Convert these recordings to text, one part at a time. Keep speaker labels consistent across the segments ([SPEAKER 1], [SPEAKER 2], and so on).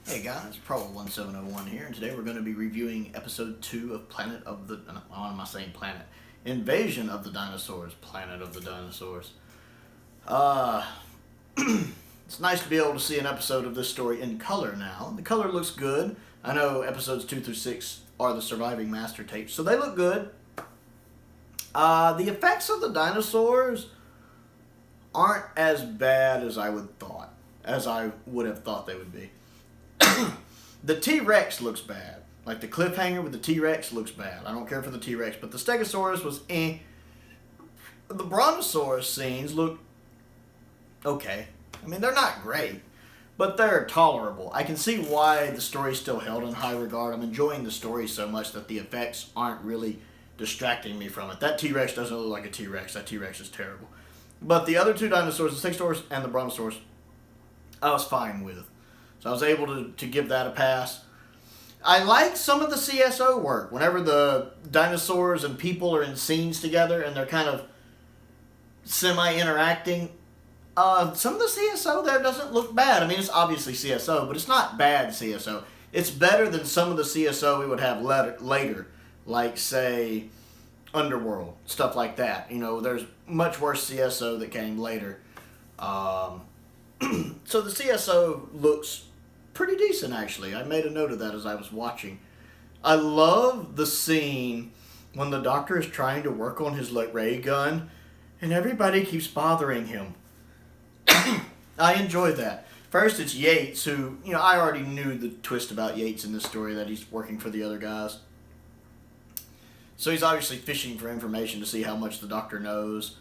[SPEAKER 1] Hey guys, Prowl 1701 here, and today we're going to be reviewing episode 2 of Planet of the... Why am I saying planet? Invasion of the Dinosaurs. Planet of the Dinosaurs. It's nice to be able to see an episode of this story in color now. The color looks good. I know episodes 2 through 6 are the surviving master tapes, so they look good. The effects of the dinosaurs aren't as bad as I would have thought they would be. The T-Rex looks bad. Like the cliffhanger with the T-Rex looks bad. I don't care for the T-Rex, but the Stegosaurus was eh. The Brontosaurus scenes look okay. I mean, they're not great, but they're tolerable. I can see why the story's still held in high regard. I'm enjoying the story so much that the effects aren't really distracting me from it. That T-Rex doesn't look like a T-Rex. That T-Rex is terrible. But the other two dinosaurs, the Stegosaurus and the Brontosaurus, I was fine with. So I was able to give that a pass. I like some of the CSO work. Whenever the dinosaurs and people are in scenes together and they're kind of semi-interacting, some of the CSO there doesn't look bad. I mean, it's obviously CSO, but it's not bad CSO. It's better than some of the CSO we would have later, like, say, Underworld, stuff like that. You know, there's much worse CSO that came later. So the CSO looks pretty decent, actually. I made a note of that as I was watching. I love the scene when the doctor is trying to work on his ray gun and everybody keeps bothering him. I enjoyed that. First, it's Yates, who, you know, I already knew the twist about Yates in this story, that he's working for the other guys. So he's obviously fishing for information to see how much the doctor knows.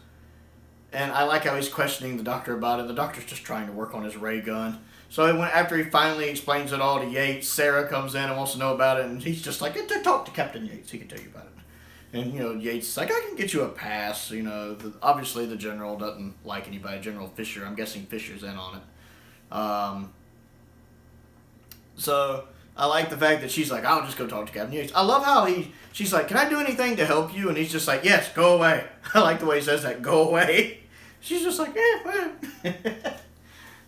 [SPEAKER 1] And I like how he's questioning the doctor about it. The doctor's just trying to work on his ray gun. So after he finally explains it all to Yates, Sarah comes in and wants to know about it, and he's just like, talk to Captain Yates. He can tell you about it. And, you know, Yates is like, I can get you a pass. You know, obviously the general doesn't like anybody. General Fisher, I'm guessing Fisher's in on it. So I like the fact that she's like, I'll just go talk to Captain Yates. I love how she's like, can I do anything to help you? And he's just like, yes, go away. I like the way he says that, go away. She's just like, well.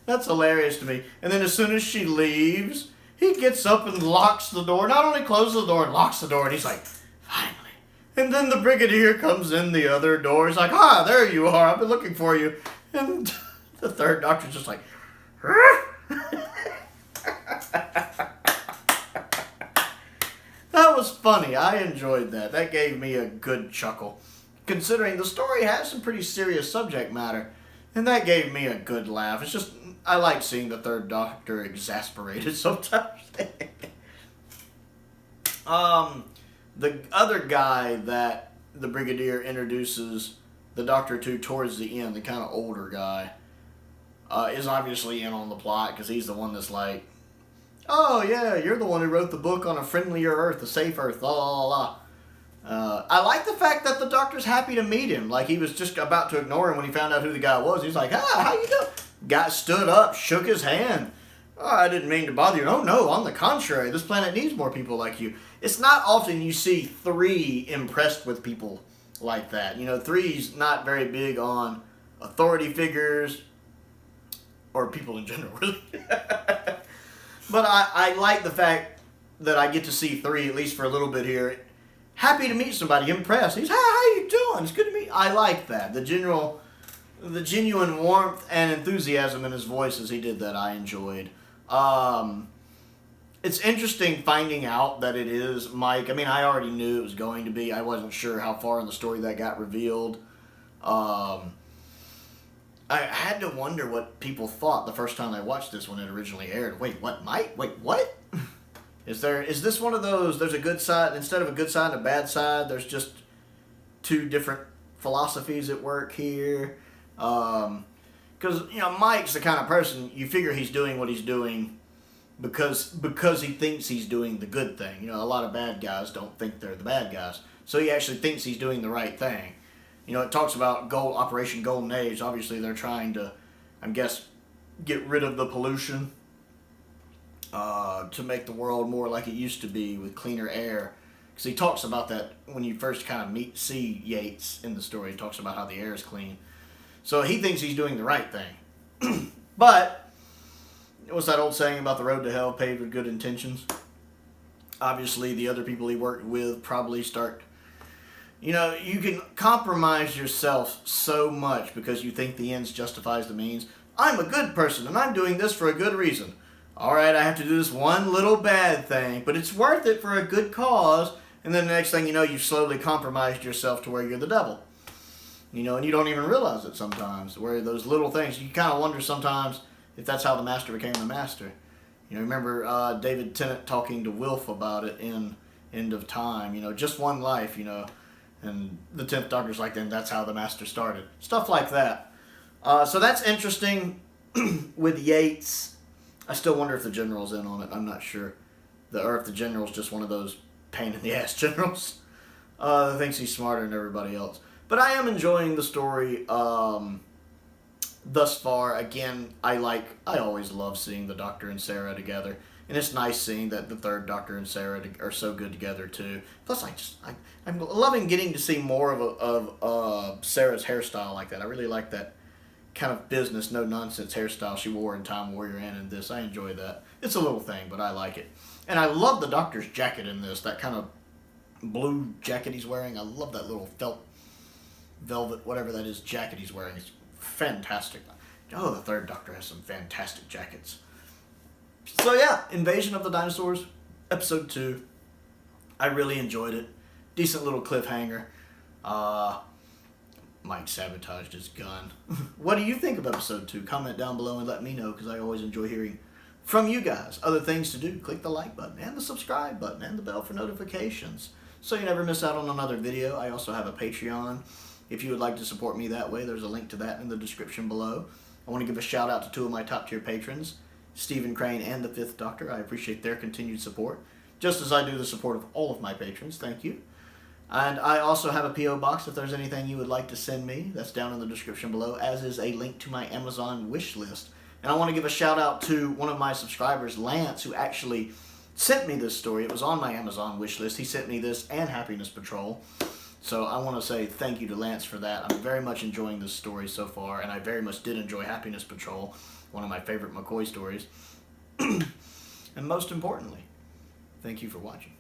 [SPEAKER 1] That's hilarious to me. And then as soon as she leaves, he gets up and locks the door. Not only closes the door, locks the door, and he's like, finally. And then the Brigadier comes in the other door. He's like, there you are. I've been looking for you. And the third doctor's just like, That was funny. I enjoyed that. That gave me a good chuckle. Considering the story has some pretty serious subject matter. And that gave me a good laugh. It's just, I like seeing the third doctor exasperated sometimes. The other guy that the Brigadier introduces the doctor to towards the end, the kind of older guy, is obviously in on the plot because he's the one that's like, oh yeah, you're the one who wrote the book on a friendlier Earth, a safe Earth, la la la. I like the fact that the doctor's happy to meet him. Like, he was just about to ignore him when he found out who the guy was. He's like, how you doing? Guy stood up, shook his hand. Oh, I didn't mean to bother you. Oh, no, on the contrary. This planet needs more people like you. It's not often you see 3 impressed with people like that. You know, 3's not very big on authority figures or people in general, really. But I like the fact that I get to see 3, at least for a little bit here, happy to meet somebody, impressed. He's, how you doing? It's good to meet you. I like that. The genuine warmth and enthusiasm in his voice as he did that, I enjoyed. It's interesting finding out that it is Mike. I mean, I already knew it was going to be. I wasn't sure how far in the story that got revealed. I had to wonder what people thought the first time I watched this when it originally aired. Wait, what, Mike? Wait, what? Is this one of those, there's a good side, instead of a good side and a bad side, there's just 2 different philosophies at work here? Because, you know, Mike's the kind of person, you figure he's doing what he's doing because he thinks he's doing the good thing. You know, a lot of bad guys don't think they're the bad guys. So he actually thinks he's doing the right thing. You know, it talks about Operation Golden Age. Obviously, they're trying to, I guess, get rid of the pollution. To make the world more like it used to be with cleaner air. Because he talks about that when you first kind of see Yates in the story. He talks about how the air is clean. So he thinks he's doing the right thing. But What's that old saying about the road to hell paved with good intentions? Obviously, the other people he worked with probably start... You know, you can compromise yourself so much because you think the ends justifies the means. I'm a good person, and I'm doing this for a good reason. All right, I have to do this one little bad thing, but it's worth it for a good cause. And then the next thing you know, you've slowly compromised yourself to where you're the devil. You know, and you don't even realize it sometimes, where those little things, you kind of wonder sometimes if that's how the master became the master. You know, remember David Tennant talking to Wilf about it in End of Time, you know, just one life, you know, and the 10th Doctor's like, then that's how the master started. Stuff like that. So that's interesting with Yates. I still wonder if the general's in on it. I'm not sure. Or if the general's just one of those pain-in-the-ass generals that thinks he's smarter than everybody else. But I am enjoying the story thus far. Again, I always love seeing the Doctor and Sarah together. And it's nice seeing that the third Doctor and Sarah are so good together, too. Plus, I'm loving getting to see more of Sarah's hairstyle like that. I really like that kind of business, no-nonsense hairstyle she wore in Time Warrior and in this. I enjoy that. It's a little thing, but I like it. And I love the Doctor's jacket in this, that kind of blue jacket he's wearing. I love that little felt velvet, whatever that is, jacket he's wearing. It's fantastic. Oh, the third Doctor has some fantastic jackets. So yeah, Invasion of the Dinosaurs, Episode 2. I really enjoyed it. Decent little cliffhanger. Mike sabotaged his gun. What do you think of Episode 2? Comment down below and let me know, because I always enjoy hearing from you guys. Other things to do, click the like button and the subscribe button and the bell for notifications so you never miss out on another video. I also have a Patreon. If you would like to support me that way, there's a link to that in the description below. I want to give a shout out to two of my top tier patrons, Stephen Crane and the 5th Doctor. I appreciate their continued support, just as I do the support of all of my patrons. Thank you. And I also have a P.O. box if there's anything you would like to send me. That's down in the description below, as is a link to my Amazon wish list. And I want to give a shout out to one of my subscribers, Lance, who actually sent me this story. It was on my Amazon wish list. He sent me this and Happiness Patrol. So I want to say thank you to Lance for that. I'm very much enjoying this story so far, and I very much did enjoy Happiness Patrol, one of my favorite McCoy stories. And most importantly, thank you for watching.